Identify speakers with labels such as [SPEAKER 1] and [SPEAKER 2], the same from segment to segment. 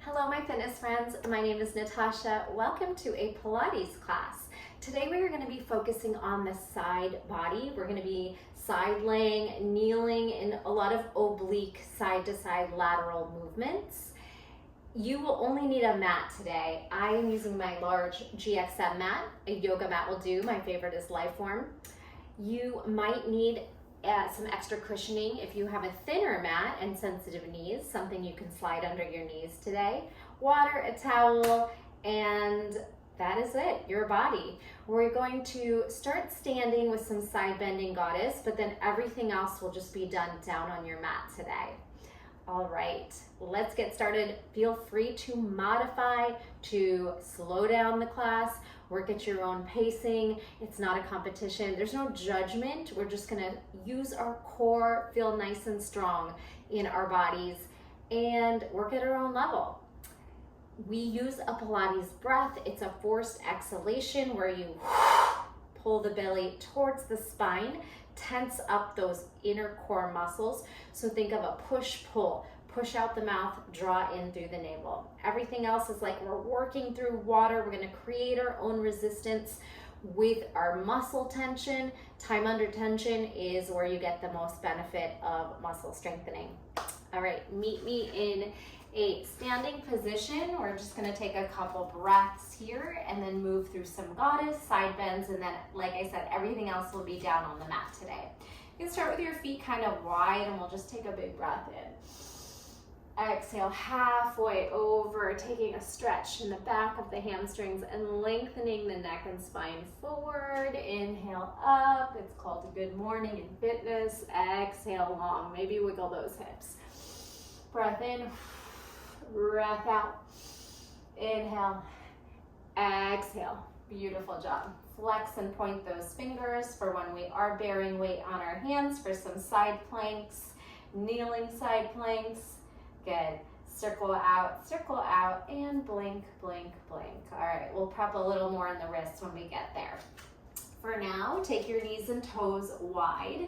[SPEAKER 1] Hello my fitness friends, my name is Natasha. Welcome to a Pilates class. Today we are going to be focusing on the side body. We're going to be side laying, kneeling, and a lot of oblique side to side lateral movements. You will only need a mat today. I am using my large GXM mat. A yoga mat will do. My favorite is Lifeform. You might need some extra cushioning if you have a thinner mat and sensitive knees, something you can slide under your knees today. Water, a towel, and that is it, your body. We're going to start standing with some side bending goddess, but then everything else will just be done down on your mat today. All right, let's get started. Feel free to modify, to slow down the class, work at your own pacing. It's not a competition. There's no judgment. We're just gonna use our core, feel nice and strong in our bodies, and work at our own level. We use a Pilates breath. It's a forced exhalation where you pull the belly towards the spine, tense up those inner core muscles. So think of a push-pull. Push out the mouth, draw in through the navel. Everything else is like we're working through water. We're gonna create our own resistance with our muscle tension. Time under tension is where you get the most benefit of muscle strengthening. All right, meet me in a standing position. We're just gonna take a couple breaths here and then move through some goddess, side bends, and then, like I said, everything else will be down on the mat today. You can start with your feet kind of wide and we'll just take a big breath in. Exhale halfway over, taking a stretch in the back of the hamstrings and lengthening the neck and spine forward. Inhale up, it's called a good morning in fitness. Exhale long, maybe wiggle those hips. Breath in, breath out. Inhale, exhale. Beautiful job. Flex and point those fingers for when we are bearing weight on our hands for some side planks, kneeling side planks. Good. Circle out, and blink, blink, blink. All right, we'll prep a little more in the wrists when we get there. For now, take your knees and toes wide,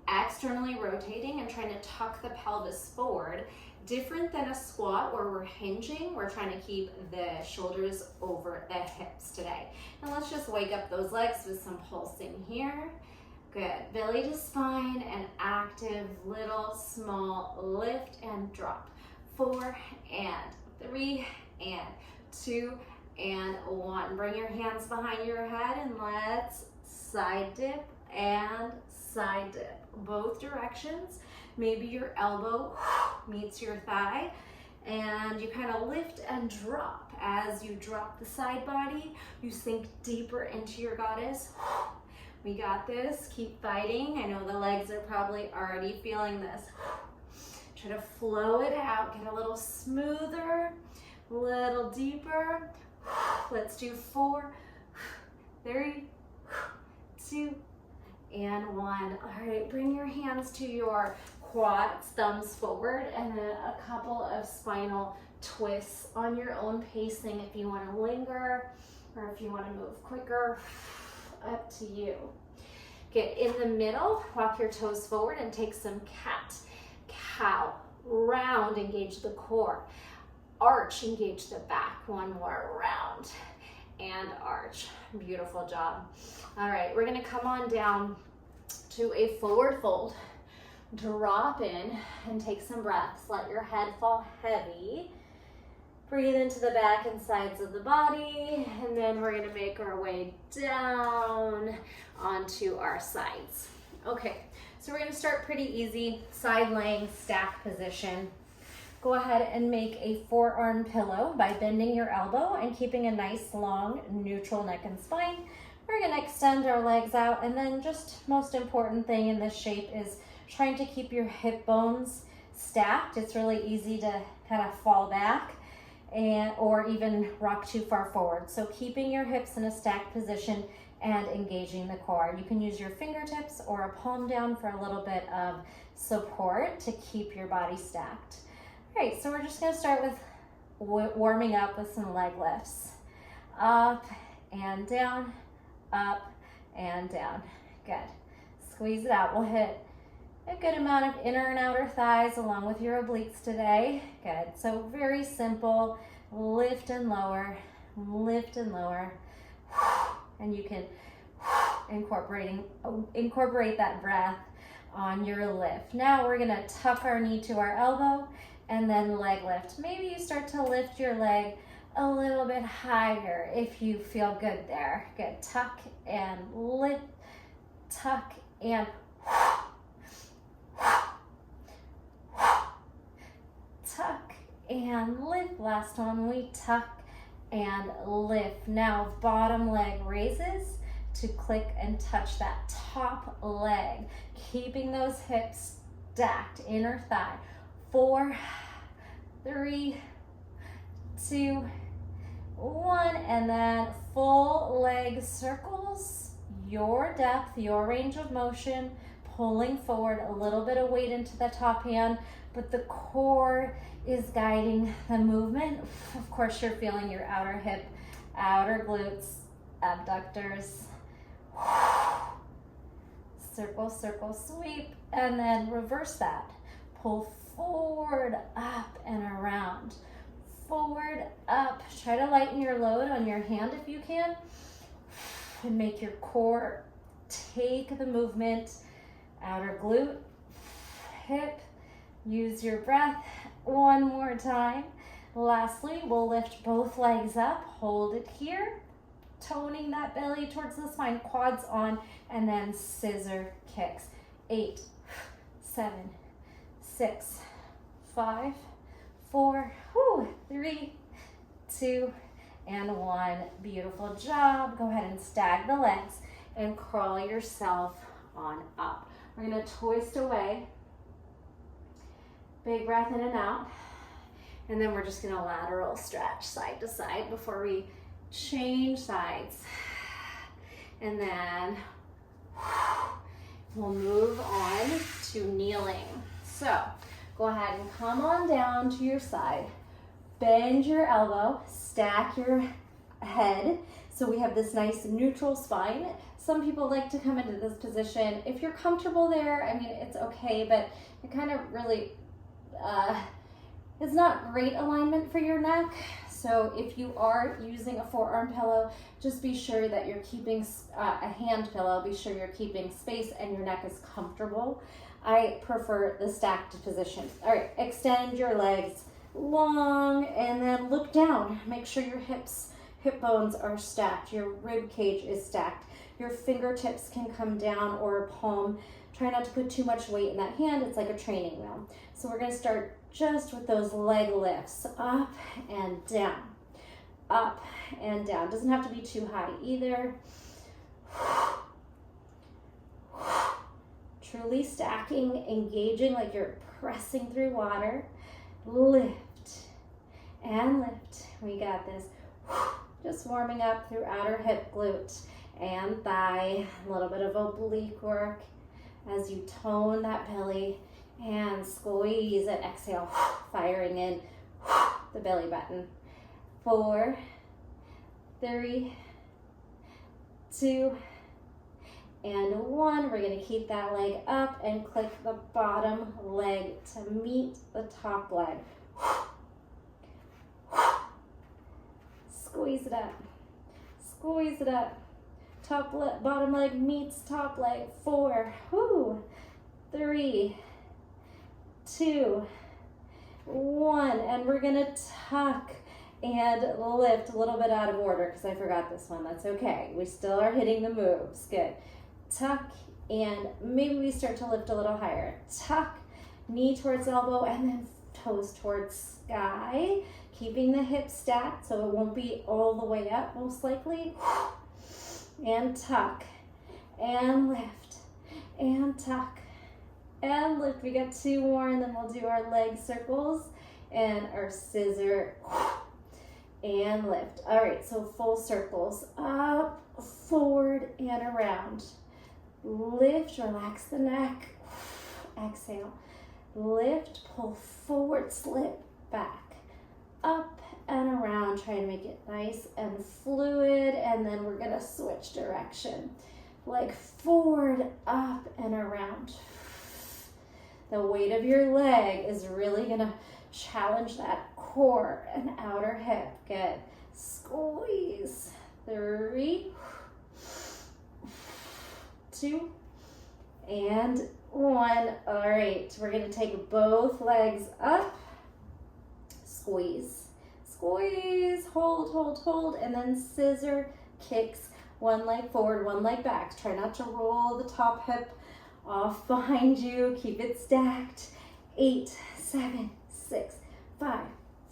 [SPEAKER 1] externally rotating and trying to tuck the pelvis forward. Different than a squat where we're hinging, we're trying to keep the shoulders over the hips today. And let's just wake up those legs with some pulsing here. Good, belly to spine, and active little small lift and drop. 4 and 3 and 2 and 1. Bring your hands behind your head and let's side dip and side dip. Both directions. Maybe your elbow meets your thigh and you kind of lift and drop. As you drop the side body, you sink deeper into your goddess. We got this, keep fighting. I know the legs are probably already feeling this. Try to flow it out, get a little smoother, a little deeper. Let's do 4, 3, 2, and 1. All right, bring your hands to your quads, thumbs forward, and then a couple of spinal twists on your own pacing if you want to linger or if you want to move quicker. Up to you. Get in the middle, walk your toes forward and take some cat, cow, round, engage the core, arch, engage the back. One more round and arch. Beautiful job. All right, we're gonna come on down to a forward fold. Drop in and take some breaths. Let your head fall heavy. Breathe into the back and sides of the body, and then we're gonna make our way down onto our sides. Okay, so we're gonna start pretty easy, side laying, stack position. Go ahead and make a forearm pillow by bending your elbow and keeping a nice long neutral neck and spine. We're gonna extend our legs out, and then just most important thing in this shape is trying to keep your hip bones stacked. It's really easy to kind of fall back or even rock too far forward. So keeping your hips in a stacked position and engaging the core. You can use your fingertips or a palm down for a little bit of support to keep your body stacked. All right, so we're just gonna start with warming up with some leg lifts. Up and down, up and down. Good. Squeeze it out. We'll hit a good amount of inner and outer thighs along with your obliques today. Good. So very simple. Lift and lower, lift and lower. And you can incorporate that breath on your lift. Now we're gonna tuck our knee to our elbow and then leg lift. Maybe you start to lift your leg a little bit higher if you feel good there. Good. Tuck and lift, tuck and tuck and lift. Last one, we tuck and lift. Now bottom leg raises to click and touch that top leg, keeping those hips stacked, inner thigh. 4, 3, 2, 1, and then full leg circles, your depth, your range of motion, pulling forward, a little bit of weight into the top hand, but the core is guiding the movement. Of course, you're feeling your outer hip, outer glutes, abductors. Circle, circle, sweep, and then reverse that. Pull forward, up, and around. Forward, up. Try to lighten your load on your hand if you can, and make your core take the movement. Outer glute, hip. Use your breath one more time. Lastly, we'll lift both legs up. Hold it here, toning that belly towards the spine, quads on, and then scissor kicks. 8, 7, 6, 5, 4, 3, 2, and 1. Beautiful job. Go ahead and stag the legs and crawl yourself on up. We're gonna twist away. Big breath in and out. And then we're just gonna lateral stretch side to side before we change sides. And then we'll move on to kneeling. So go ahead and come on down to your side. Bend your elbow, stack your head. So we have this nice neutral spine. Some people like to come into this position. If you're comfortable there, I mean, it's okay, but it kind of really, it's not great alignment for your neck. So if you are using a forearm pillow, just be sure that you're keeping a hand pillow, be sure you're keeping space and your neck is comfortable. I prefer the stacked position. All right, extend your legs long and then look down. Make sure your hip bones are stacked, your rib cage is stacked. Your fingertips can come down or a palm. Try not to put too much weight in that hand. It's like a training wheel. So we're gonna start just with those leg lifts, up and down, up and down. Doesn't have to be too high either. Truly stacking, engaging like you're pressing through water. Lift and lift. We got this. Just warming up through outer hip, glute, and thigh. A little bit of oblique work as you tone that belly and squeeze it. Exhale, firing in the belly button. 4, 3, 2, and 1. We're gonna keep that leg up and click the bottom leg to meet the top leg. Squeeze it up, squeeze it up. Bottom leg meets top leg. 4, 3, 2, 1. And we're gonna tuck and lift. A little bit out of order because I forgot this one. That's okay. We still are hitting the moves. Good. Tuck and maybe we start to lift a little higher. Tuck, knee towards elbow, and then toes towards sky. Keeping the hips stacked so it won't be all the way up most likely. And tuck and lift and tuck and lift. We got 2 more and then we'll do our leg circles and our scissor and lift. All right, so full circles, up, forward, and around. Lift, relax the neck. Exhale, lift, pull forward, slip back, up and around. Try to make it nice and fluid, and then we're gonna switch direction. Leg forward, up and around. The weight of your leg is really gonna challenge that core and outer hip. Good. Squeeze. 3, 2, and 1. All right, we're gonna take both legs up. Squeeze, squeeze, hold, hold, hold, and then scissor kicks. One leg forward, one leg back. Try not to roll the top hip off behind you. Keep it stacked. 8, 7, 6, 5,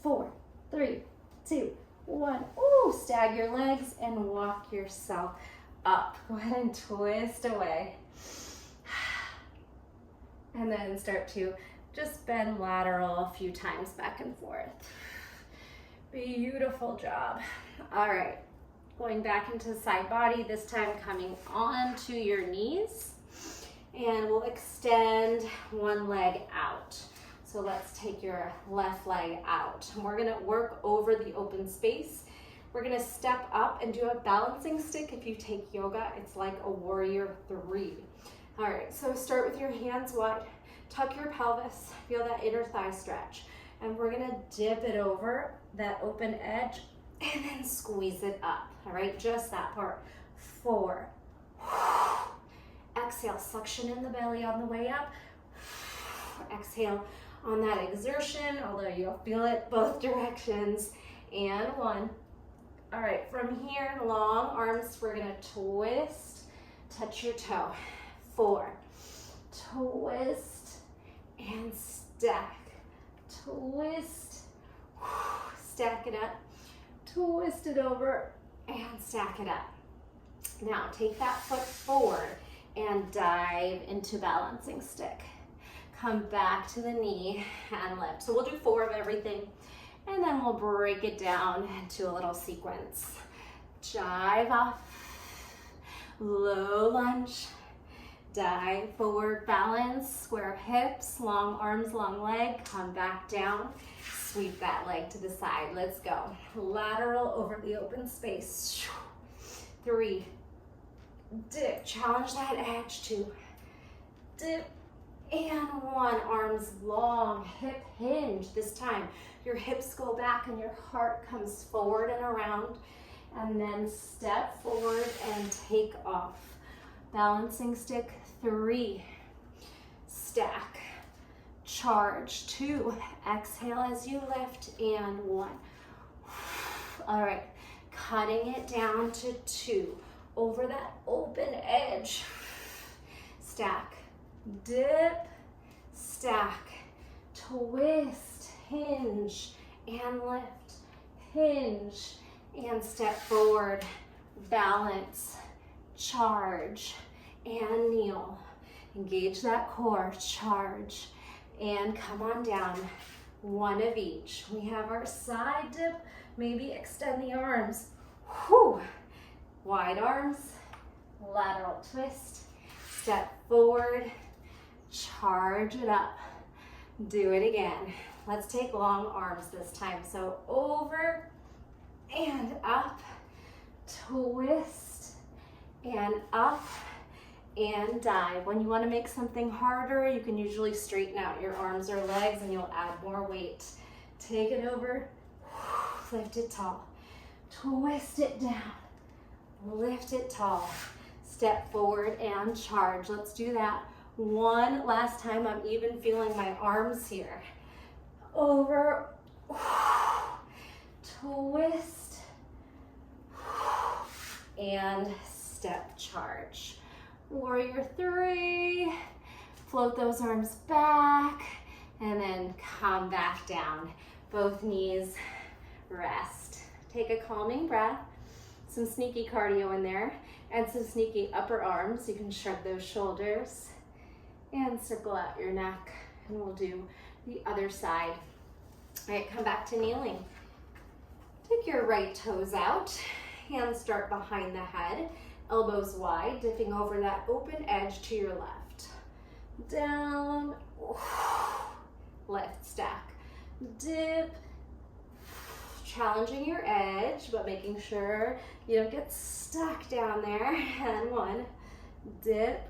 [SPEAKER 1] 4, 3, 2, 1. Ooh, stagger your legs and walk yourself up. Go ahead and twist away. And then start to just bend lateral a few times back and forth. Beautiful job. All right, going back into side body, this time coming onto your knees. And we'll extend one leg out. So let's take your left leg out. And we're gonna work over the open space. We're gonna step up and do a balancing stick. If you take yoga, it's like a warrior 3. All right, so start with your hands wide. Tuck your pelvis, feel that inner thigh stretch. And we're gonna dip it over that open edge and then squeeze it up. All right, just that part. 4. Exhale, suction in the belly on the way up. Exhale on that exertion, although you'll feel it both directions. And 1. All right, from here, long arms, we're gonna twist, touch your toe. 4, twist and stack, twist, stack it up, twist it over and stack it up. Now take that foot forward and dive into balancing stick. Come back to the knee and lift. So we'll do 4 of everything, and then we'll break it down into a little sequence. Dive off, low lunge, dive forward, balance, square hips, long arms, long leg, come back down, sweep that leg to the side. Let's go. Lateral over the open space. 3, dip, challenge that edge. 2, dip, and 1. Arms long, hip hinge. This time, your hips go back and your heart comes forward and around, and then step forward and take off. Balancing stick. 3, stack, charge. 2, exhale as you lift, and 1. All right, cutting it down to 2, over that open edge. Stack, dip, stack, twist, hinge, and lift, hinge, and step forward, balance, charge, and kneel. Engage that core, charge, and come on down. 1 of each. We have our side dip. Maybe extend the arms. Whew. Wide arms, lateral twist, step forward, charge it up. Do it again. Let's take long arms this time. So over and up, twist and up, and dive. When you want to make something harder, you can usually straighten out your arms or legs and you'll add more weight. Take it over, lift it tall, twist it down, lift it tall, step forward and charge. Let's do that 1 last time. I'm even feeling my arms here. Over, twist, and step charge. Warrior 3, float those arms back, and then come back down. Both knees rest. Take a calming breath, some sneaky cardio in there, and some sneaky upper arms. You can shrug those shoulders and circle out your neck, and we'll do the other side. All right, come back to kneeling. Take your right toes out, hands start behind the head, elbows wide, dipping over that open edge to your left. Down, lift, stack, dip, challenging your edge, but making sure you don't get stuck down there. And 1, dip,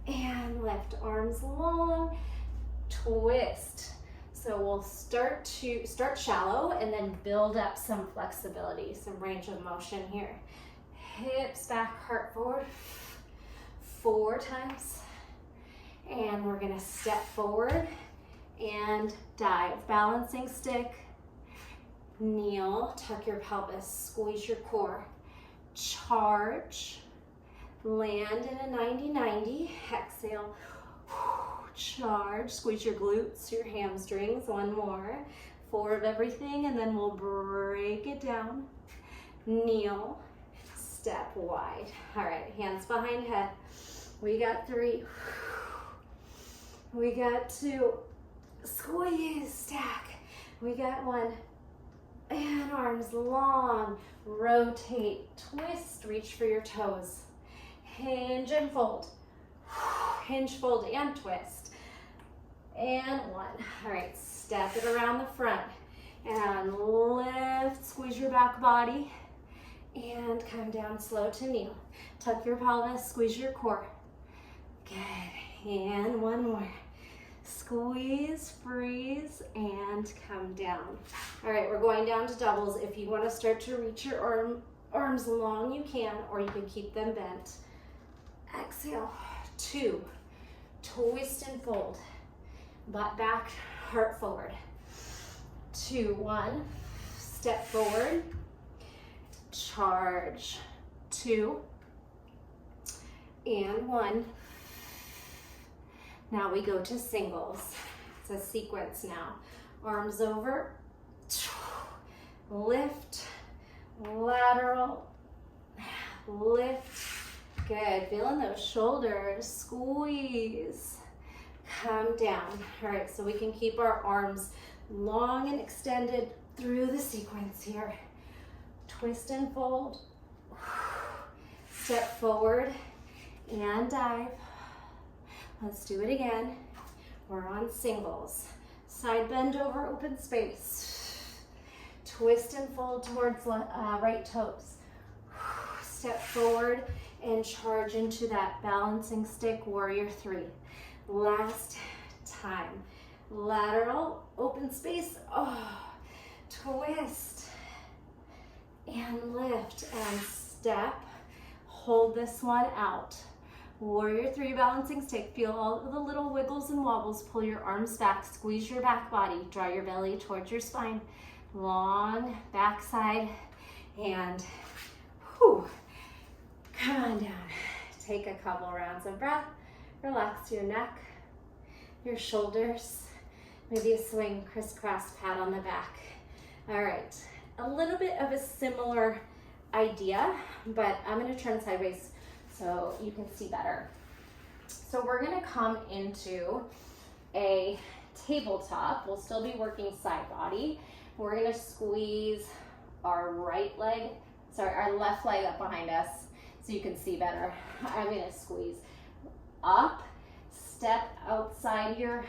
[SPEAKER 1] and lift, arms long, twist. So we'll start shallow and then build up some flexibility, some range of motion here. Hips back, heart forward. 4 times. And we're gonna step forward and dive. Balancing stick. Kneel, tuck your pelvis, squeeze your core. Charge. Land in a 90-90. Exhale. Charge. Squeeze your glutes, your hamstrings. One more. 4 of everything, and then we'll break it down. Kneel. Step wide. All right, hands behind head. We got 3. We got 2. Squeeze, stack. We got 1. And arms long. Rotate, twist, reach for your toes. Hinge and fold. Hinge, fold, and twist. And 1. All right, step it around the front. And lift, squeeze your back body. And come down slow to kneel. Tuck your pelvis, squeeze your core. Good, and 1 more. Squeeze, freeze, and come down. All right, we're going down to doubles. If you want to start to reach your arms long, you can, or you can keep them bent. Exhale, 2. Twist and fold. Butt back, heart forward. 2, 1. Step forward. Charge. 2. And 1. Now we go to singles. It's a sequence now. Arms over. Lift. Lateral. Lift. Good. Feeling those shoulders. Squeeze. Come down. All right, so we can keep our arms long and extended through the sequence here. Twist and fold. Step forward and dive. Let's do it again. We're on singles. Side bend over open space. Twist and fold towards right toes. Step forward and charge into that balancing stick, warrior 3. Last time. Lateral, open space. Twist and lift and step. Hold this one out. Warrior 3, balancing stick. Feel all of the little wiggles and wobbles. Pull your arms back, squeeze your back body. Draw your belly towards your spine. Long backside and come on down. Take a couple rounds of breath. Relax your neck, your shoulders. Maybe a swing, crisscross pat on the back. All right, a little bit of a similar idea, but I'm gonna turn sideways so you can see better. So we're gonna come into a tabletop. We'll still be working side body. We're gonna squeeze our our left leg up behind us so you can see better. I'm gonna squeeze up, step outside your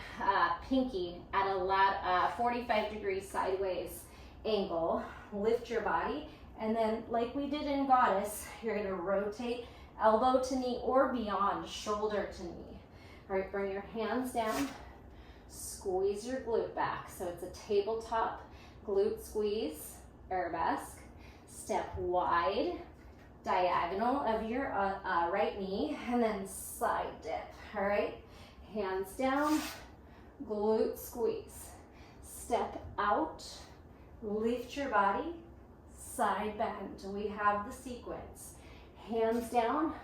[SPEAKER 1] pinky at a 45 degree sideways angle. Lift your body, and then like we did in Goddess, you're gonna rotate elbow to knee or beyond, shoulder to knee. All right, bring your hands down, squeeze your glute back. So it's a tabletop glute squeeze, arabesque. Step wide, diagonal of your right knee, and then side dip. All right, hands down, glute squeeze. Step out, lift your body, side bend. We have the sequence. Hands down,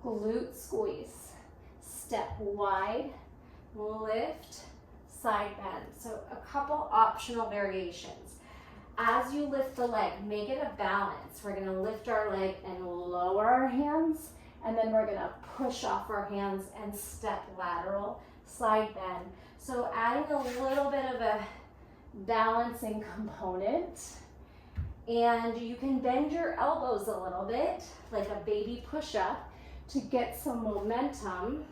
[SPEAKER 1] glute squeeze. Step wide, lift, side bend. So a couple optional variations. As you lift the leg, make it a balance. We're gonna lift our leg and lower our hands, and then we're gonna push off our hands and step lateral, side bend. So adding a little bit of a balancing component. And you can bend your elbows a little bit, like a baby push-up, to get some momentum,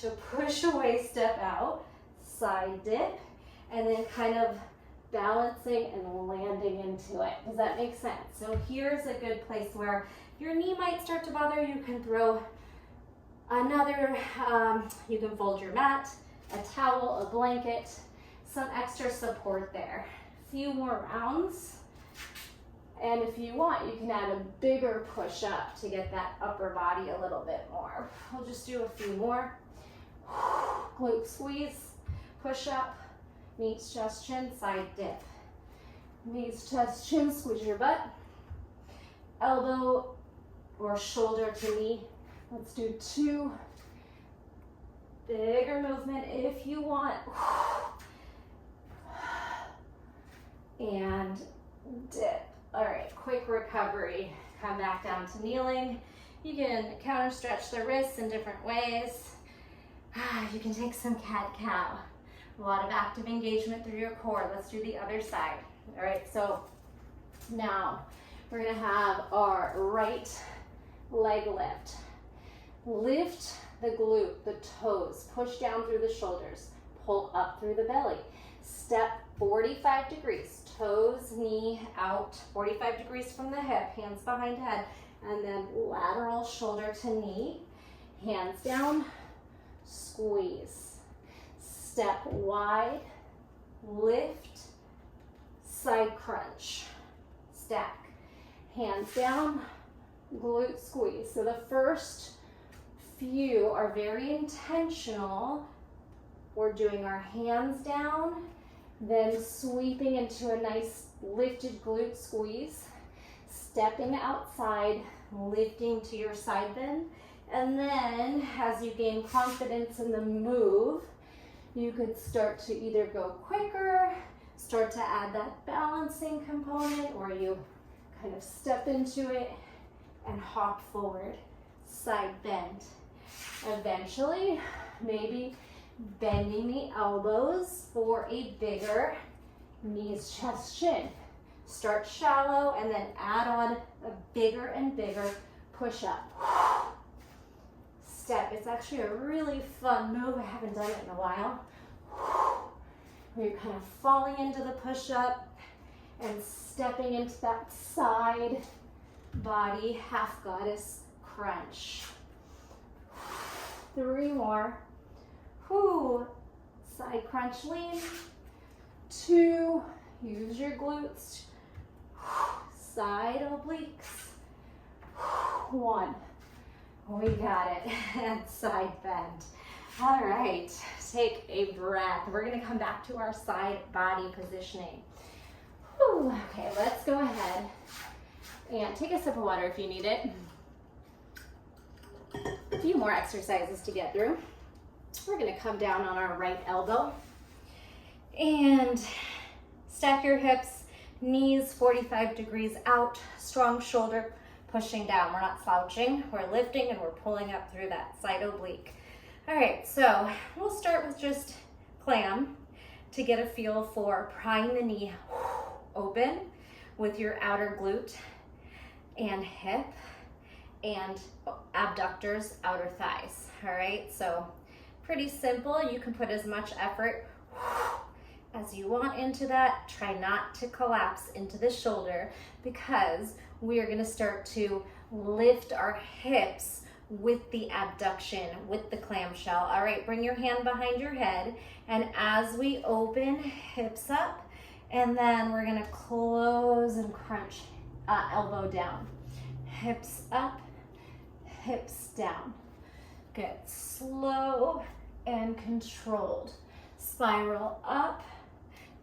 [SPEAKER 1] to push away, step out, side dip, and then kind of balancing and landing into it. Does that make sense? So here's a good place where your knee might start to bother. You can throw another, you can fold your mat, a towel, a blanket, some extra support there. A few more rounds. And if you want, you can add a bigger push up to get that upper body a little bit more. We'll just do a few more. Glute squeeze, push up, knees, chest, chin, side dip. Knees, chest, chin, squeeze your butt. Elbow or shoulder to knee. Let's do 2. Bigger movement if you want. And dip. All right, quick recovery. Come back down to kneeling. You can counter stretch the wrists in different ways. You can take some cat-cow. A lot of active engagement through your core. Let's do the other side. All right, so now we're gonna have our right leg lift. Lift the glute, the toes, push down through the shoulders, pull up through the belly. Step 45 degrees, toes, knee out, 45 degrees from the hip, hands behind head, and then lateral shoulder to knee, hands down, squeeze. Step wide, lift, side crunch, stack. Hands down, glute squeeze. So the first few are very intentional. We're doing our hands down, then sweeping into a nice lifted glute squeeze, stepping outside, lifting to your side bend, and then as you gain confidence in the move, you could start to either go quicker, start to add that balancing component, or you kind of step into it and hop forward, side bend. Eventually, maybe bending the elbows for a bigger knees, chest, chin. Start shallow and then add on a bigger and bigger push up. Step. It's actually a really fun move. I haven't done it in a while. Where you're kind of falling into the push up and stepping into that side body half goddess crunch. 3 more. Side crunch lean. 2, use your glutes. Side obliques. 1, we got it. And side bend. All right, take a breath. We're gonna come back to our side body positioning. Okay, let's go ahead and take a sip of water if you need it. A few more exercises to get through. We're gonna come down on our right elbow and stack your hips, knees 45 degrees out, strong shoulder pushing down. We're not slouching, we're lifting and we're pulling up through that side oblique. All right, so we'll start with just clam to get a feel for prying the knee open with your outer glute and hip and abductors, outer thighs. All right, so pretty simple. You can put as much effort as you want into that. Try not to collapse into the shoulder because we are going to start to lift our hips with the abduction, with the clamshell. All right, bring your hand behind your head, and as we open, hips up, and then we're going to close and crunch, elbow down. Hips up, hips down. Good. Slow and controlled. Spiral up,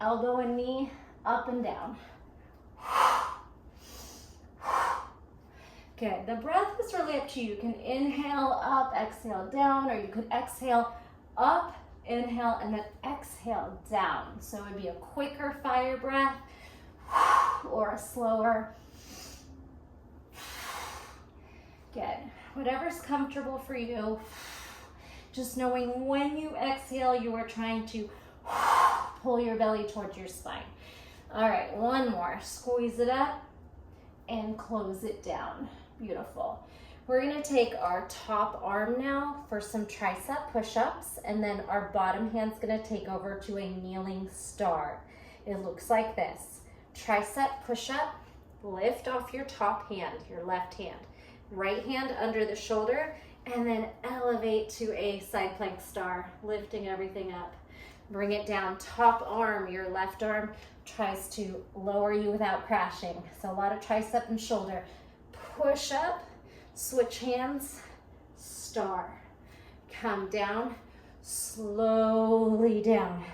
[SPEAKER 1] elbow and knee up and down. Good. The breath is really up to you. You can inhale up, exhale down, or you could exhale up, inhale, and then exhale down. So it would be a quicker fire breath or a slower. Good. Whatever's comfortable for you. Just knowing when you exhale, you are trying to pull your belly towards your spine. All right, one more. Squeeze it up and close it down. Beautiful. We're gonna take our top arm now for some tricep push-ups, and then our bottom hand's gonna take over to a kneeling star. It looks like this. Tricep push-up, lift off your top hand, your left hand. Right hand under the shoulder, and then elevate to a side plank star, lifting everything up. Bring it down, top arm, your left arm tries to lower you without crashing. So a lot of tricep and shoulder. Push up, switch hands, star. Come down, slowly down.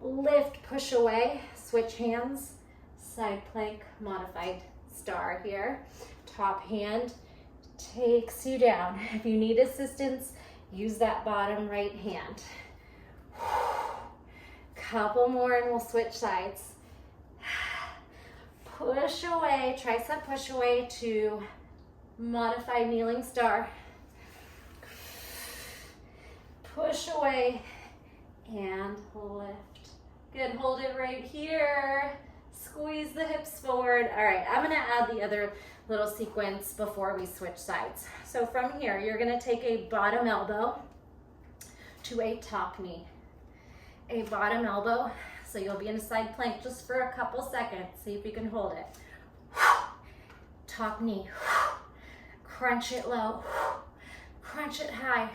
[SPEAKER 1] Lift, push away, switch hands, side plank, modified star here. Top hand takes you down. If you need assistance, use that bottom right hand. Couple more and we'll switch sides. Push away, tricep push away to modified kneeling star. Push away and lift. Good, hold it right here. Squeeze the hips forward. All right, I'm gonna add the other little sequence before we switch sides. So from here, you're gonna take a bottom elbow to a top knee. A bottom elbow, so you'll be in a side plank just for a couple seconds. See if you can hold it. Top knee. Crunch it low. Crunch it high.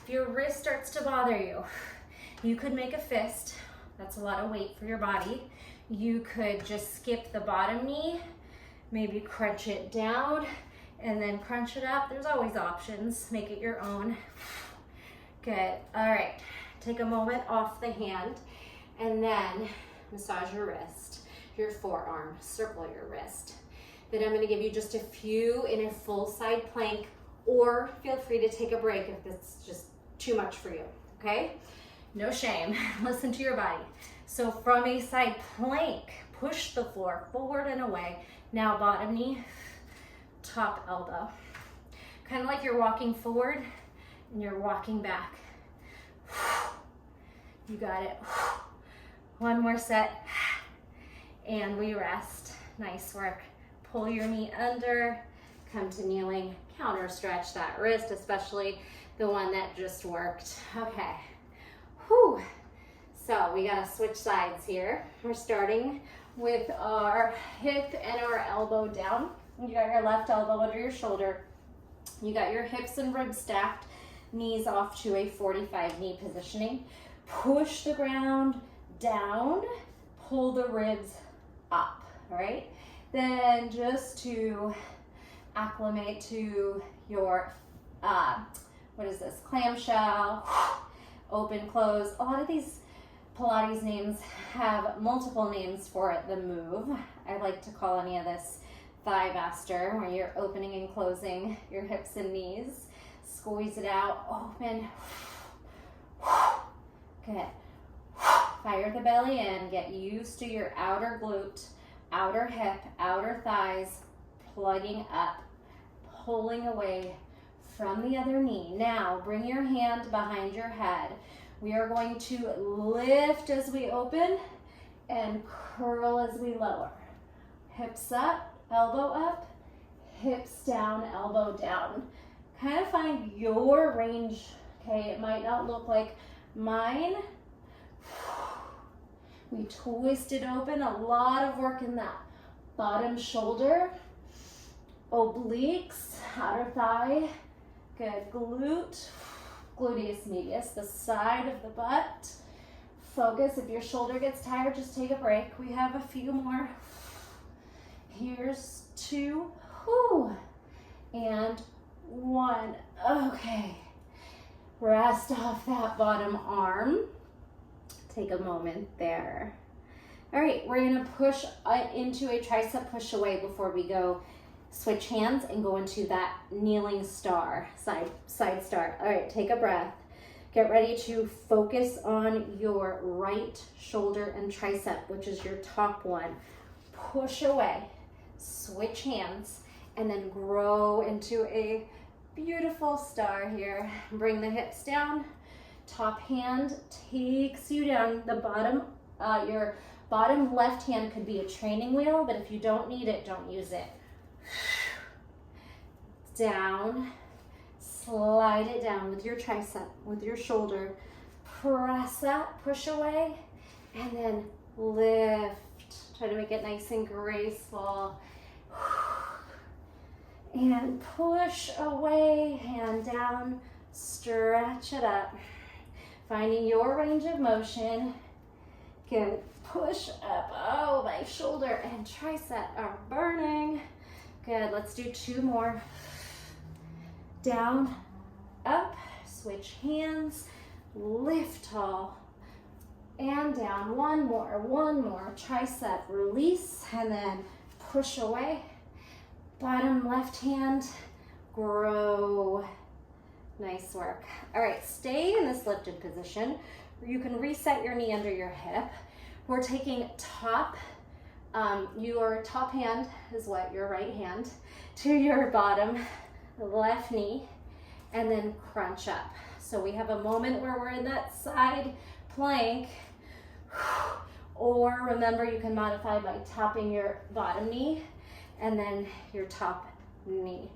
[SPEAKER 1] If your wrist starts to bother you, you could make a fist. That's a lot of weight for your body. You could just skip the bottom knee, maybe crunch it down, and then crunch it up. There's always options. Make it your own. Good. All right. Take a moment off the hand and then massage your wrist, your forearm, circle your wrist. Then I'm going to give you just a few in a full side plank, or feel free to take a break if it's just too much for you, okay? No shame. Listen to your body. So from a side plank, push the floor forward and away. Now bottom knee, top elbow. Kind of like you're walking forward and you're walking back. You got it. One more set and we rest. Nice work. Pull your knee under, come to kneeling, counter stretch that wrist, especially the one that just worked. Okay. Whew. So we gotta switch sides here. We're starting with our hip and our elbow down. You got your left elbow under your shoulder. You got your hips and ribs stacked, knees off to a 45 knee positioning. Push the ground down, pull the ribs up, all right? Then just to acclimate to your, what is this, clamshell, open, close. A lot of these Pilates names have multiple names for the move. I like to call any of this thigh master, where you're opening and closing your hips and knees. Squeeze it out, open. Good. Fire the belly in, get used to your outer glute, outer hip, outer thighs, plugging up, pulling away from the other knee. Now, bring your hand behind your head. We are going to lift as we open and curl as we lower. Hips up, elbow up, hips down, elbow down. Kind of find your range, okay? It might not look like mine. We twist it open, a lot of work in that bottom shoulder, obliques, outer thigh, good, glute, gluteus medius, the side of the butt. Focus. If your shoulder gets tired, just take a break. We have a few more. Here's 2, and 1. Okay. Rest off that bottom arm. Take a moment there. All right, we're gonna push into a tricep push away before we go switch hands and go into that kneeling star, side star. All right, take a breath. Get ready to focus on your right shoulder and tricep, which is your top one. Push away, switch hands, and then grow into a beautiful star here. Bring the hips down. Top hand takes you down. The bottom, your bottom left hand could be a training wheel, but if you don't need it, don't use it. Down, slide it down with your tricep, with your shoulder. Press up, push away, and then lift. Try to make it nice and graceful. And push away, hand down, stretch it up. Finding your range of motion. Good, push up. Oh, my shoulder and tricep are burning. Good, let's do 2 more. Down, up, switch hands, lift tall, and down. One more. Tricep release, and then push away. Bottom left hand, grow. Nice work. All right, stay in this lifted position. You can reset your knee under your hip. We're taking your top hand is what, your right hand, to your bottom left knee, and then crunch up. So we have a moment where we're in that side plank, or remember you can modify by tapping your bottom knee and then your top knee.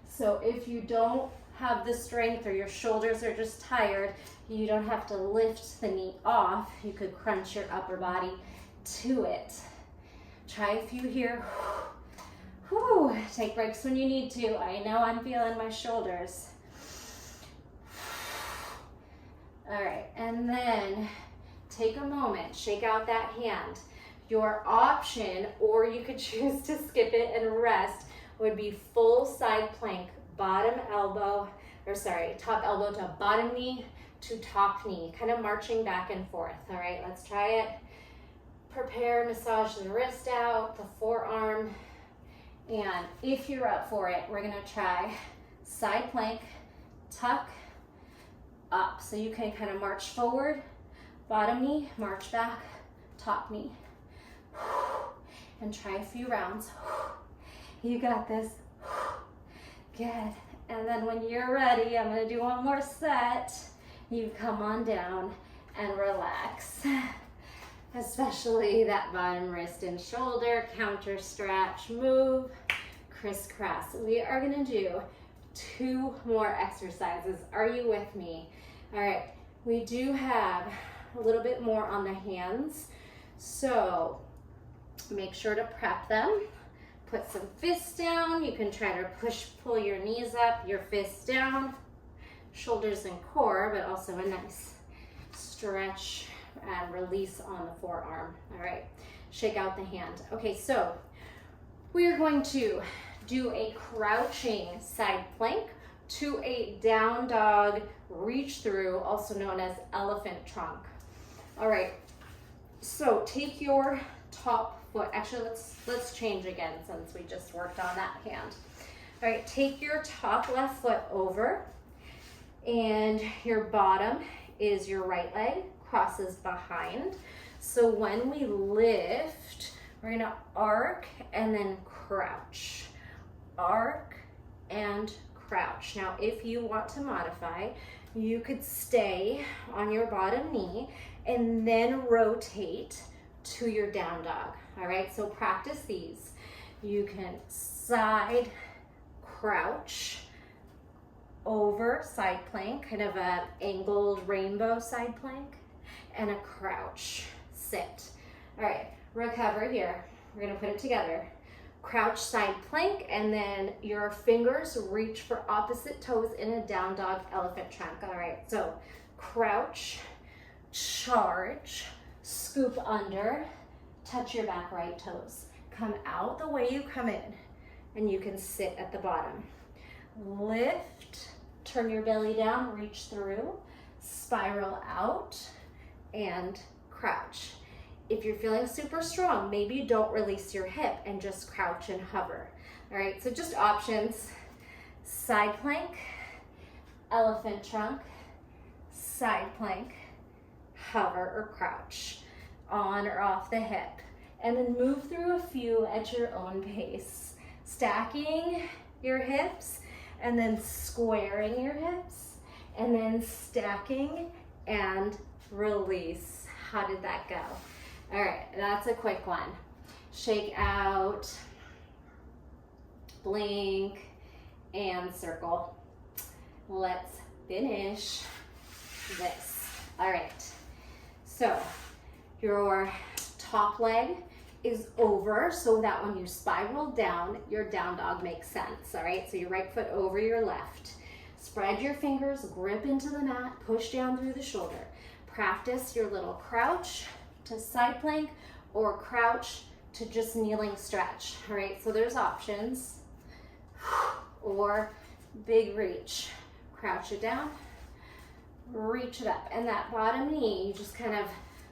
[SPEAKER 1] So if you don't have the strength or your shoulders are just tired, you don't have to lift the knee off. You could crunch your upper body to it. Try a few here. Whew. Take breaks when you need to. I know I'm feeling my shoulders. All right, and then take a moment, shake out that hand. Your option, or you could choose to skip it and rest, would be full side plank, top elbow to bottom knee to top knee, kind of marching back and forth. All right, let's try it. Prepare, massage the wrist out, the forearm, and if you're up for it, we're gonna try side plank, tuck, up. So you can kind of march forward, bottom knee, march back, top knee. And try a few rounds. You got this. Good. And then when you're ready, I'm gonna do one more set. You come on down and relax. Especially that bottom wrist and shoulder, counter stretch, move, crisscross. We are gonna do 2 more exercises. Are you with me? All right, we do have a little bit more on the hands. So make sure to prep them. Put some fists down. You can try to pull your knees up, your fists down, shoulders and core, but also a nice stretch and release on the forearm. All right, shake out the hand. Okay, so we are going to do a crouching side plank to a down dog reach through, also known as elephant trunk. All right, so take your top foot, actually let's change again since we just worked on that hand. All right, take your top left foot over, and your bottom is your right leg, crosses behind. So when we lift, we're gonna arc and then crouch. Arc and crouch. Now, if you want to modify, you could stay on your bottom knee and then rotate to your down dog. All right, so practice these. You can side crouch, over side plank, kind of an angled rainbow side plank, and a crouch, sit. All right, recover here. We're gonna put it together. Crouch side plank, and then your fingers reach for opposite toes in a down dog elephant trunk. All right, so crouch, charge, scoop under, touch your back right toes. Come out the way you come in, and you can sit at the bottom. Lift, turn your belly down, reach through, spiral out, and crouch. If you're feeling super strong, maybe you don't release your hip and just crouch and hover. All right, so just options: side plank, elephant trunk, side plank, hover or crouch, on or off the hip. And then move through a few at your own pace, stacking your hips and then squaring your hips and then stacking and release. How did that go? All right, that's a quick one. Shake out, blink, and circle. Let's finish this. All right, so your top leg is over so that when you spiral down, your down dog makes sense, all right? So your right foot over your left. Spread your fingers, grip into the mat, push down through the shoulder. Practice your little crouch to side plank or crouch to just kneeling stretch, all right? So there's options. Or big reach. Crouch it down, reach it up. And that bottom knee, you just kind of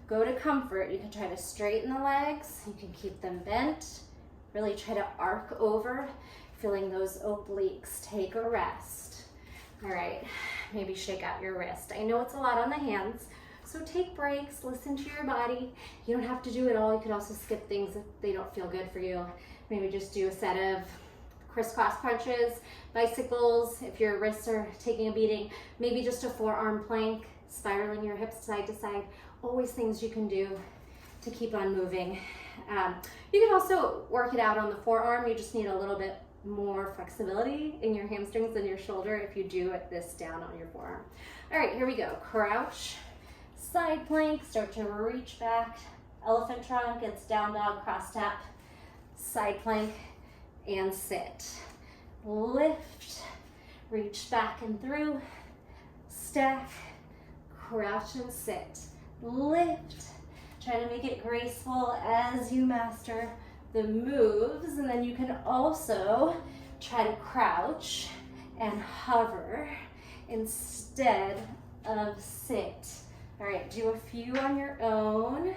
[SPEAKER 1] go to comfort. You can try to straighten the legs. You can keep them bent. Really try to arc over, feeling those obliques. Take a rest. All right, maybe shake out your wrist. I know it's a lot on the hands, so take breaks, listen to your body. You don't have to do it all. You could also skip things if they don't feel good for you. Maybe just do a set of crisscross crunches, bicycles, if your wrists are taking a beating, maybe just a forearm plank, spiraling your hips side to side. Always things you can do to keep on moving. You can also work it out on the forearm. You just need a little bit more flexibility in your hamstrings and your shoulder if you do this down on your forearm. All right, here we go. Crouch, side plank, start to reach back. Elephant trunk, it's down dog, cross tap, side plank, and sit. Lift, reach back and through, stack, crouch and sit. Lift, try to make it graceful as you master the moves, and then you can also try to crouch and hover instead of sit. All right, do a few on your own,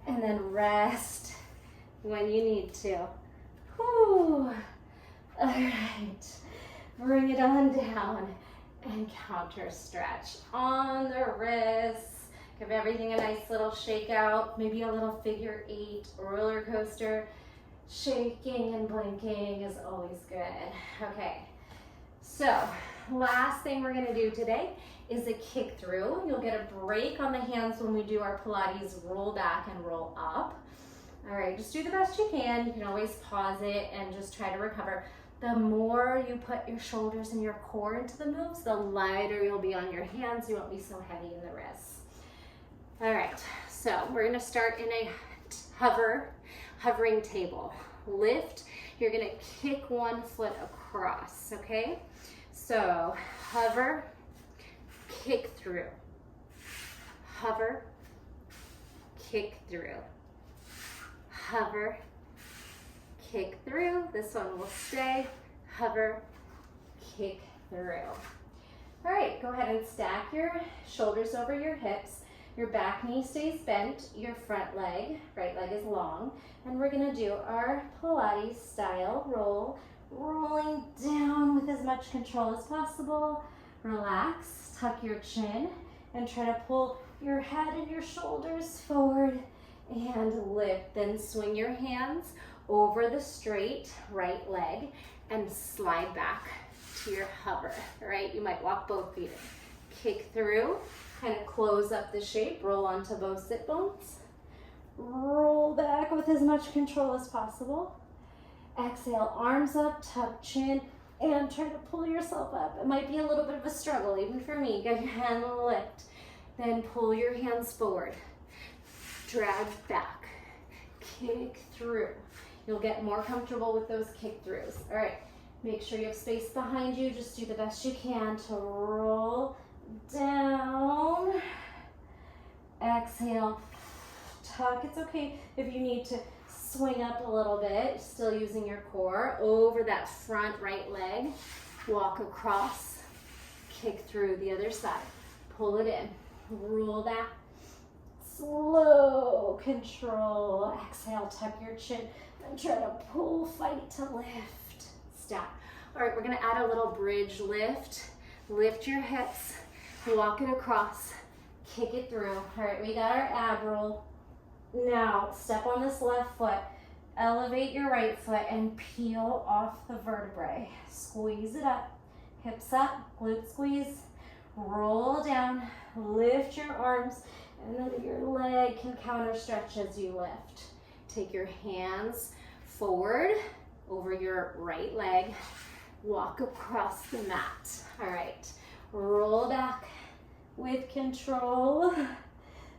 [SPEAKER 1] and then rest when you need to. Whew. All right, bring it on down and counter stretch on the wrists. Give everything a nice little shake out, maybe a little figure 8 roller coaster. Shaking and blinking is always good. Okay, so last thing we're gonna do today is a kick through. You'll get a break on the hands when we do our Pilates roll back and roll up. All right, just do the best you can. You can always pause it and just try to recover. The more you put your shoulders and your core into the moves, the lighter you'll be on your hands. You won't be so heavy in the wrists. All right, so we're gonna start in a hovering table. Lift, you're gonna kick one foot across, okay? So hover, kick through. Hover, kick through. Hover, kick through. This one will stay. Hover, kick through. All right, go ahead and stack your shoulders over your hips. Your back knee stays bent. Your front leg, right leg is long. And we're gonna do our Pilates style roll, rolling down with as much control as possible. Relax, tuck your chin, and try to pull your head and your shoulders forward and lift. Then swing your hands over the straight right leg and slide back to your hover, all right? You might walk both feet in. Kick through, kind of close up the shape, roll onto both sit bones. Roll back with as much control as possible. Exhale, arms up, tuck chin, and try to pull yourself up. It might be a little bit of a struggle, even for me. Get your hand lift. Then pull your hands forward. Drag back, kick through. You'll get more comfortable with those kick throughs. All right, make sure you have space behind you. Just do the best you can to roll down. Exhale, tuck. It's okay if you need to swing up a little bit, still using your core over that front right leg. Walk across, kick through the other side. Pull it in, roll back. Slow control. Exhale, tuck your chin, and try to pull, fight to lift. Stop. All right, we're gonna add a little bridge lift. Lift your hips, walk it across, kick it through. All right, we got our ab roll. Now, step on this left foot, elevate your right foot, and peel off the vertebrae. Squeeze it up, hips up, glute squeeze, roll down, lift your arms, and then your leg can counter stretch as you lift. Take your hands forward over your right leg. Walk across the mat. All right, roll back with control.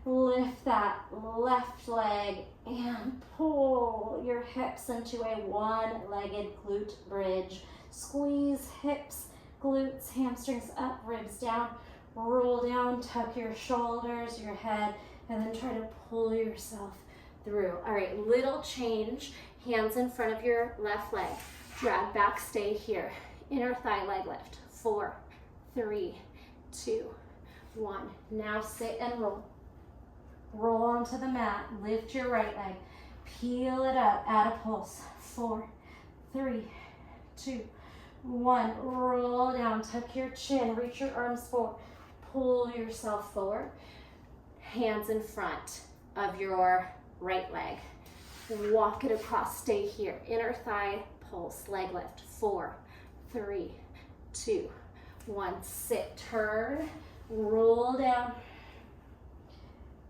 [SPEAKER 2] Lift that left leg and pull your hips into a one-legged glute bridge. Squeeze hips, glutes, hamstrings up, ribs down. Roll down, tuck your shoulders, your head, and then try to pull yourself through. All right, little change. Hands in front of your left leg. Drag back, stay here. Inner thigh leg lift. 4, 3, 2, 1. Now sit and roll. Roll onto the mat. Lift your right leg. Peel it up. Add a pulse. 4, 3, 2, 1. Roll down. Tuck your chin. Reach your arms forward. Pull yourself forward. Hands in front of your right leg. Walk it across. Stay here. Inner thigh pulse. Leg lift. 4, 3, 2, 1. Sit. Turn. Roll down.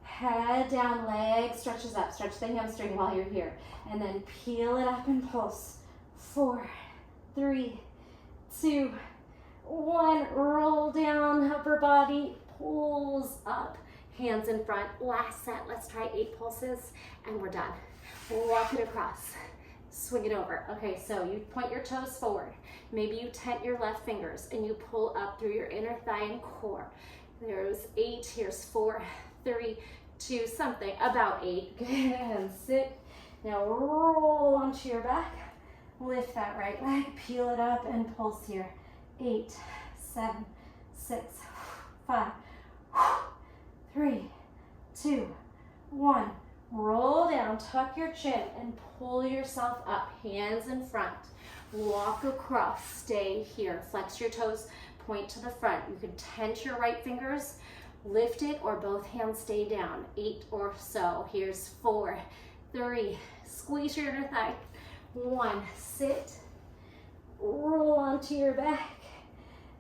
[SPEAKER 2] Head down, leg stretches up. Stretch the hamstring while you're here. And then peel it up and pulse. 4, 3, 2, 1. Roll down, upper body pulls up. Hands in front. Last set. Let's try 8 pulses and we're done. Walk it across. Swing it over. Okay, so you point your toes forward. Maybe you tent your left fingers and you pull up through your inner thigh and core. There's 8. Here's 4, 3, 2, something, about 8. Good, and sit. Now roll onto your back. Lift that right leg, peel it up and pulse here. 8, 7, 6, 5, 3, 2, 1. Roll down, tuck your chin and pull yourself up. Hands in front. Walk across, stay here. Flex your toes, point to the front. You can tent your right fingers, lift it, or both hands stay down. 8 or so. Here's 4, 3, squeeze your inner thigh. 1, sit, roll onto your back.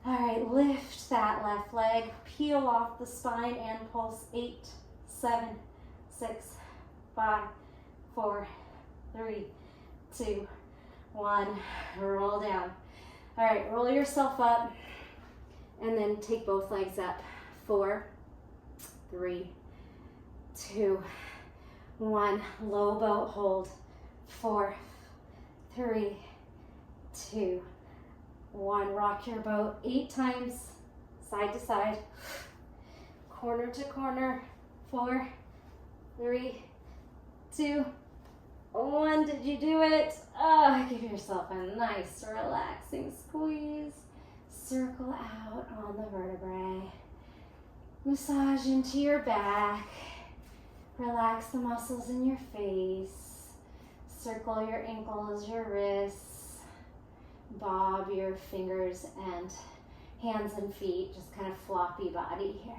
[SPEAKER 2] All right, lift that left leg, peel off the spine and pulse. 8, 7, 6, 5, 4, 3, 2, 1. Roll down. All right, roll yourself up and then take both legs up. 4, 3, 2, 1. Low boat hold. 4, 3, 2, 1. Rock your boat 8 times, side to side, corner to corner. 4, 3, 2, 1. Did you do it? Give yourself a nice relaxing squeeze. Circle out on the vertebrae. Massage into your back. Relax the muscles in your face. Circle your ankles, your wrists. Bob your fingers and hands and feet. Just kind of floppy body here.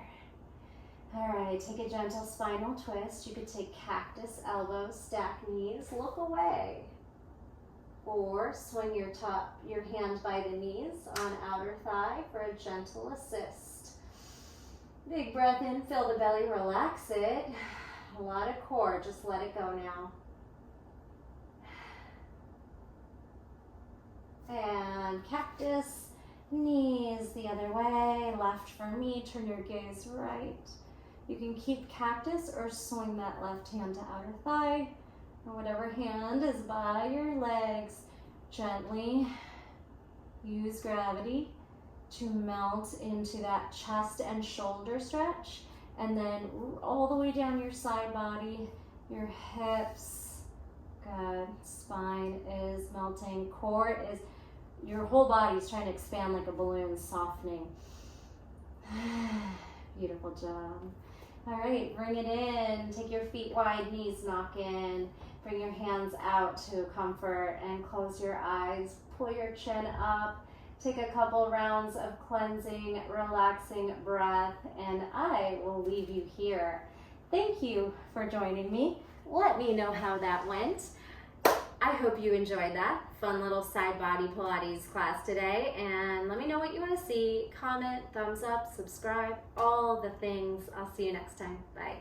[SPEAKER 2] All right, take a gentle spinal twist. You could take cactus elbows, stack knees, look away. Or swing your hand by the knees on outer thigh for a gentle assist. Big breath in, fill the belly, relax it. A lot of core, just let it go now. And cactus, knees the other way, left for me, turn your gaze right. You can keep cactus or swing that left hand to outer thigh, or whatever hand is by your legs. Gently use gravity to melt into that chest and shoulder stretch, and then all the way down your side body, your hips. Good. Spine is melting. Core is, your whole body is trying to expand like a balloon, softening. Beautiful job. All right, bring it in. Take your feet wide, knees knock in. Bring your hands out to comfort and close your eyes. Pull your chin up. Take a couple rounds of cleansing, relaxing breath, and I will leave you here. Thank you for joining me. Let me know how that went. I hope you enjoyed that fun little side body Pilates class today, and let me know what you want to see. Comment, thumbs up, subscribe, all the things. I'll see you next time. Bye.